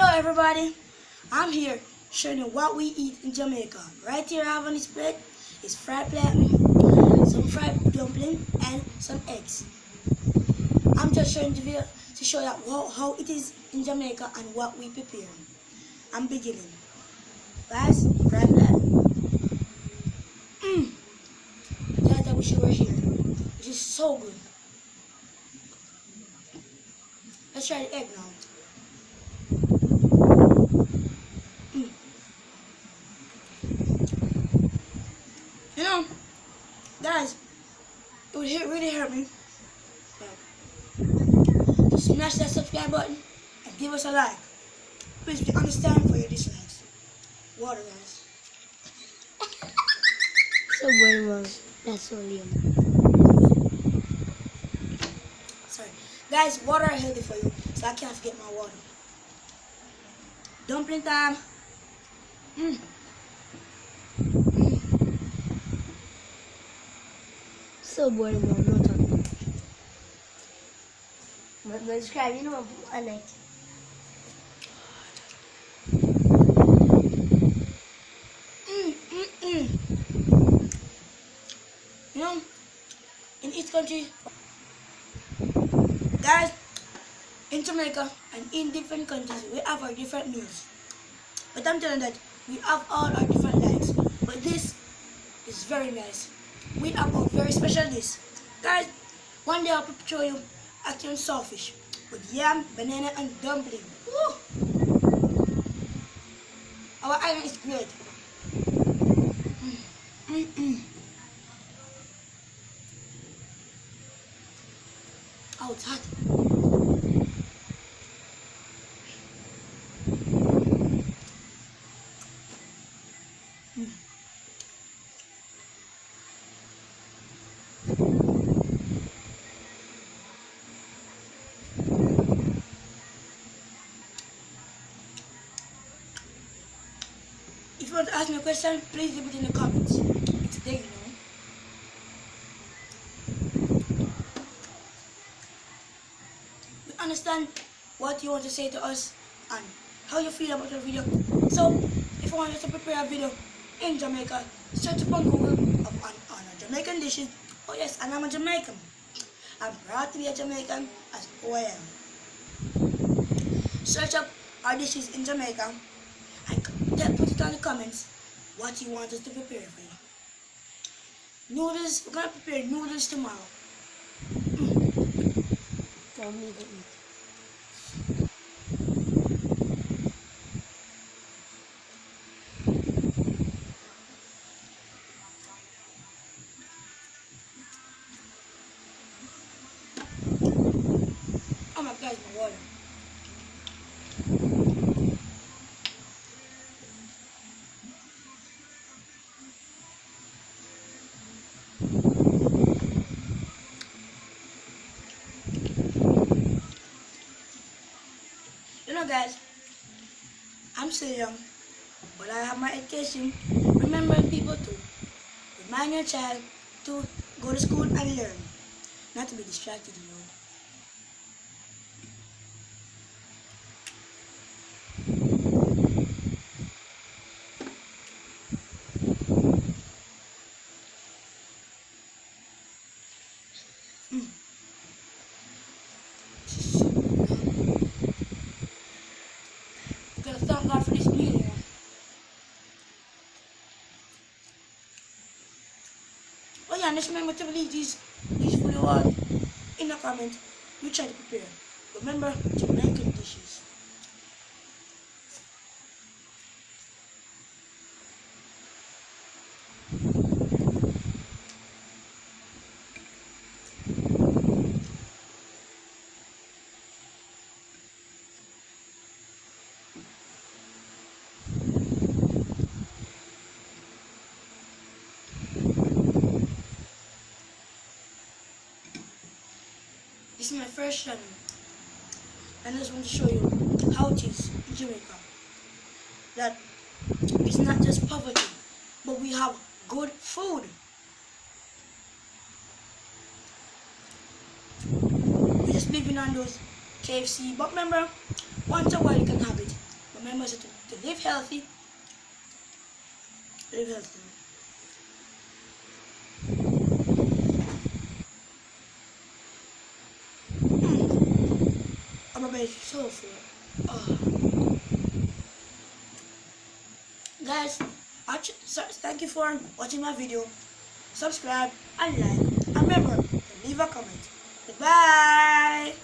Hello everybody, I'm here showing you what we eat in Jamaica. Right here I have on this plate is fried plantain, some fried dumpling and some eggs. I'm just showing the video to show you how it is in Jamaica and what we prepare. I'm beginning. Guys, fried plantain. That I wish you were here. It is so good. Let's try the egg now. You know, guys, it would really hurt me to smash that subscribe button and give us a like. Please be understanding for your dislikes. Water, guys. So bueno, that's so lame. Sorry. Guys, water are healthy for you, so I can't forget my water. Dumpling time. So boring, bro. No talking. But describe, you know, I like. You know, in each country, guys, in Jamaica and in different countries, we have our different meals. But I'm telling you that we have all our different likes. But this is very nice. We have a very special dish. Guys, one day I'll show you Action saltfish with yam, banana and dumpling. Woo! Our island is great. Oh, it's hot. If you want to ask me a question, please leave it in the comments. It's there, you know. We understand what you want to say to us and how you feel about the video. So, if you want us to prepare a video in Jamaica, search up on Google on Jamaican dishes. Oh yes, and I'm a Jamaican. I'm proud to be a Jamaican as who I am. Search up our dishes in Jamaica and put it on the comments what you want us to prepare for you. Noodles, we're gonna prepare noodles tomorrow. For me to eat. Oh my God, my water. You know guys, I'm still young, but I have my education. Remember people to remind your child to go to school and learn, not to be distracted, you know. Gotta thank God for this meal, you know. Oh yeah, and just remember to leave these food awards in the comment. We try to prepare. Remember, Jamaican dishes. This is my first channel, and I just want to show you how it is in Jamaica. That it's not just poverty, but we have good food. We just living on those KFC, but remember, once a while you can have it. Remember to live healthy. Live healthy. I'm gonna make so full. Guys, thank you for watching my video. Subscribe and like. And remember to leave a comment. Goodbye.